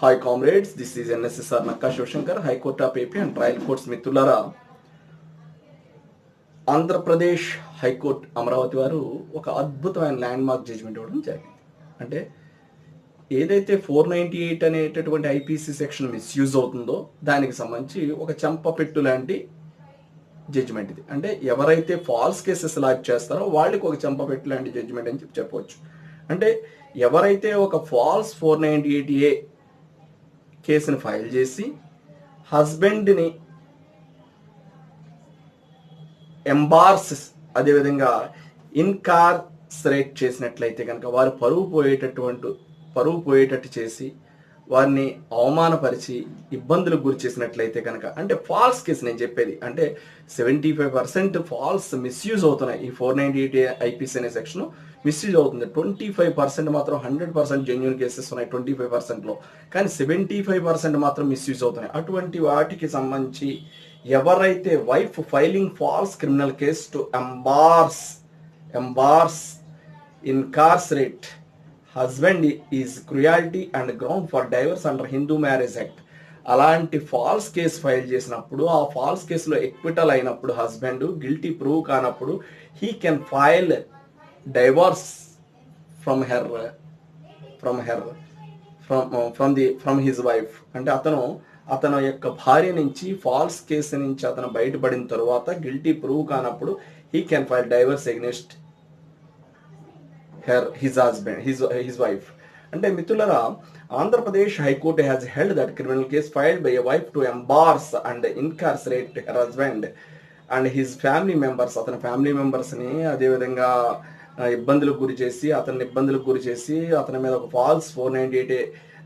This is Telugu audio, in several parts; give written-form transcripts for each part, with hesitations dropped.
Hi comrades, this is NSSR Nakka Shivshankar, High Court of AP and Trial Courts మిత్రులారా. ఆంధ్రప్రదేశ్ హైకోర్టు అమరావతి వారు ఒక అద్భుతమైన ల్యాండ్ మార్క్ జడ్జిమెంట్ ఇవ్వడం జరిగింది. అంటే ఏదైతే 498 అనేటటువంటి ఐపీసీ సెక్షన్ మిస్యూజ్ అవుతుందో దానికి సంబంధించి ఒక చెంపపెట్టు లాంటి జడ్జిమెంట్ ఇది. అంటే ఎవరైతే ఫాల్స్ కేసెస్ లాక్ చేస్తారో వాళ్ళకి ఒక చెంపపెట్టు లాంటి జడ్జిమెంట్ అని చెప్పవచ్చు. అంటే ఎవరైతే ఒక ఫాల్స్ 498A కేసుని ఫైల్ చేసి హస్బెండ్ని ఎంబార్స్ అదేవిధంగా ఇన్కార్సరేట్ చేసినట్లయితే కనుక వారు పరువు పోయేటట్టు చేసి వారిని అవమానపరిచి ఇబ్బందులకు గురి చేసినట్లయితే కనుక, అంటే ఫాల్స్ కేసు నేను చెప్పేది, అంటే 75% ఫాల్స్ మిస్యూజ్ అవుతున్నాయి. ఈ 498 ఐపీసీ అనే సెక్షన్ మిస్యూజ్ అవుతుంది. 25% మాత్రం 100% జెన్యూన్ కేసెస్ ఉన్నాయి 25%లో, కానీ 75% మాత్రం మిస్యూజ్ అవుతున్నాయి. అటువంటి వాటికి సంబంధించి ఎవరైతే wife filing false criminal case to embarrass incarcerate husband is cruelty and ground for divorce under Hindu marriage act, అలాంటి ఫాల్స్ కేసు ఫైల్ చేసినప్పుడు ఆ ఫాల్స్ కేసులో ఎక్విటల్ అయినప్పుడు హస్బెండ్ గిల్టీ ప్రూవ్ కానప్పుడు he can file divorce from his wife. అంటే అతను యొక్క భార్య నుంచి ఫాల్స్ కేసు నుంచి అతను బయటపడిన తరువాత గిల్టీ ప్రూవ్ కానప్పుడు he can file divorce against his wife. అంటే మిత్రులారా, Andhra Pradesh high court has held that criminal case filed by a wife to ఎంబార్స్ and ఇన్కార్సరేట్ her husband and his family members, అతని ఫ్యామిలీ మెంబర్స్ని అదేవిధంగా ఇబ్బందులకు గురి చేసి అతని మీద ఒక ఫాల్స్ 498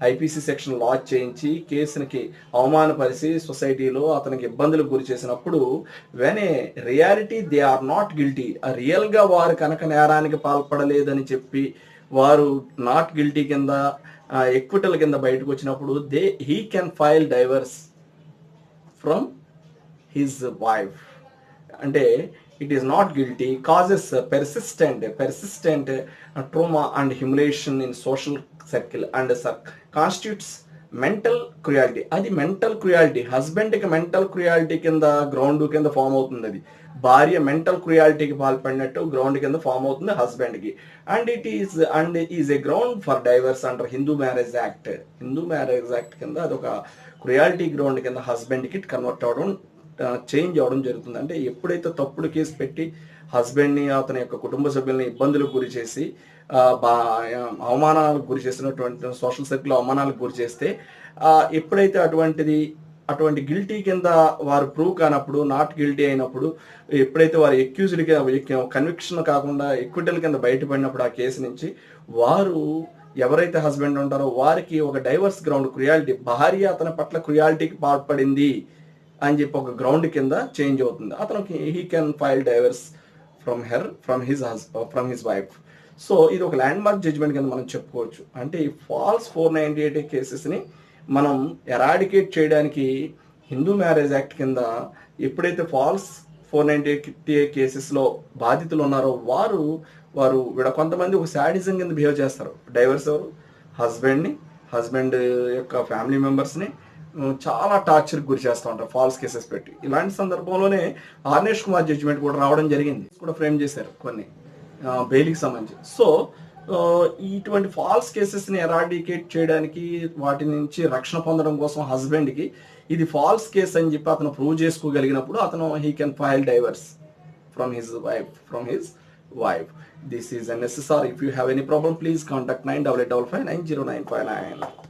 ఐపీసీ సెక్షన్ లాంచ్ చేయించి కేసునికి అవమానపరిచి సొసైటీలో అతనికి ఇబ్బందులకు గురి చేసినప్పుడు when a reality they are not guilty, రియల్గా వారు కనుక నేరానికి పాల్పడలేదని చెప్పి వారు నాట్ గిల్టీ కింద ఎక్విటల్ కింద బయటకు వచ్చినప్పుడు he can file divorce from his wife. అంటే it is not guilty causes persistent trauma and humiliation in social circle and constitutes mental cruelty. అది మెంటల్ క్రుయాలిటీ, హస్బెండ్కి మెంటల్ క్రుయాలిటీ కింద గ్రౌండ్ కింద ఫామ్ అవుతుంది. అది భార్య మెంటల్ క్రుయాలిటీకి పాల్పడినట్టు గ్రౌండ్ కింద ఫామ్ అవుతుంది హస్బెండ్కి. And is a ground for divorce under Hindu marriage act కింద అదొక క్రుయాలిటీ గ్రౌండ్ కింద హస్బెండ్కి కన్వర్ట్ అవ్వడం చేంజ్ అవ్వడం జరుగుతుంది. అంటే ఎప్పుడైతే తప్పుడు కేసు పెట్టి హస్బెండ్ని అతని యొక్క కుటుంబ సభ్యుల్ని ఇబ్బందులకు గురి చేసి అవమానాలకు గురి చేసినటువంటి సోషల్ సర్కిల్ అవమానాలకు గురి చేస్తే ఎప్పుడైతే అటువంటి గిల్టీ కింద వారు ప్రూవ్ కానప్పుడు నాట్ గిల్టీ అయినప్పుడు ఎప్పుడైతే వారు ఎక్యూజ్డ్గా కన్విక్షన్ కాకుండా ఎక్విటల్ కింద బయటపడినప్పుడు ఆ కేసు నుంచి వారు ఎవరైతే హస్బెండ్ ఉంటారో వారికి ఒక డైవర్స్ గ్రౌండ్ క్రుయాలిటీ, భార్య అతని పట్ల క్రుయాలిటీకి పాల్పడింది అని చెప్పి ఒక గ్రౌండ్ కింద చేంజ్ అవుతుంది. అతనికి he can file divorce from his wife. So ఇది ఒక ల్యాండ్ మార్క్ జడ్జిమెంట్ కింద మనం చెప్పుకోవచ్చు. అంటే ఈ ఫాల్స్ 498 కేసెస్ని మనం ఎరాడికేట్ చేయడానికి హిందూ మ్యారేజ్ యాక్ట్ కింద ఎప్పుడైతే ఫాల్స్ 498 కేసెస్లో బాధితులు ఉన్నారో వారు కొంతమంది ఒక శాడిజం కింద బిహేవ్ చేస్తారు. డైవర్స్ హస్బెండ్ యొక్క ఫ్యామిలీ మెంబర్స్ని చాలా టార్చర్ గురి చేస్తూ ఉంటారు ఫాల్స్ కేసెస్ పెట్టి. ఇలాంటి సందర్భంలోనే ఆర్నేష్ కుమార్ జడ్జిమెంట్ కూడా రావడం జరిగింది, కూడా ఫ్రేమ్ చేశారు కొన్ని బెయిల్కి సంబంధించి. సో ఇటువంటి ఫాల్స్ కేసెస్ని ఎరాడికేట్ చేయడానికి వాటి నుంచి రక్షణ పొందడం కోసం హస్బెండ్కి ఇది ఫాల్స్ కేస్ అని చెప్పి అతను ప్రూవ్ చేసుకోగలిగినప్పుడు అతను he can file divorce from his wife. This is NSSR. If you have any problem, please contact 9855 90959.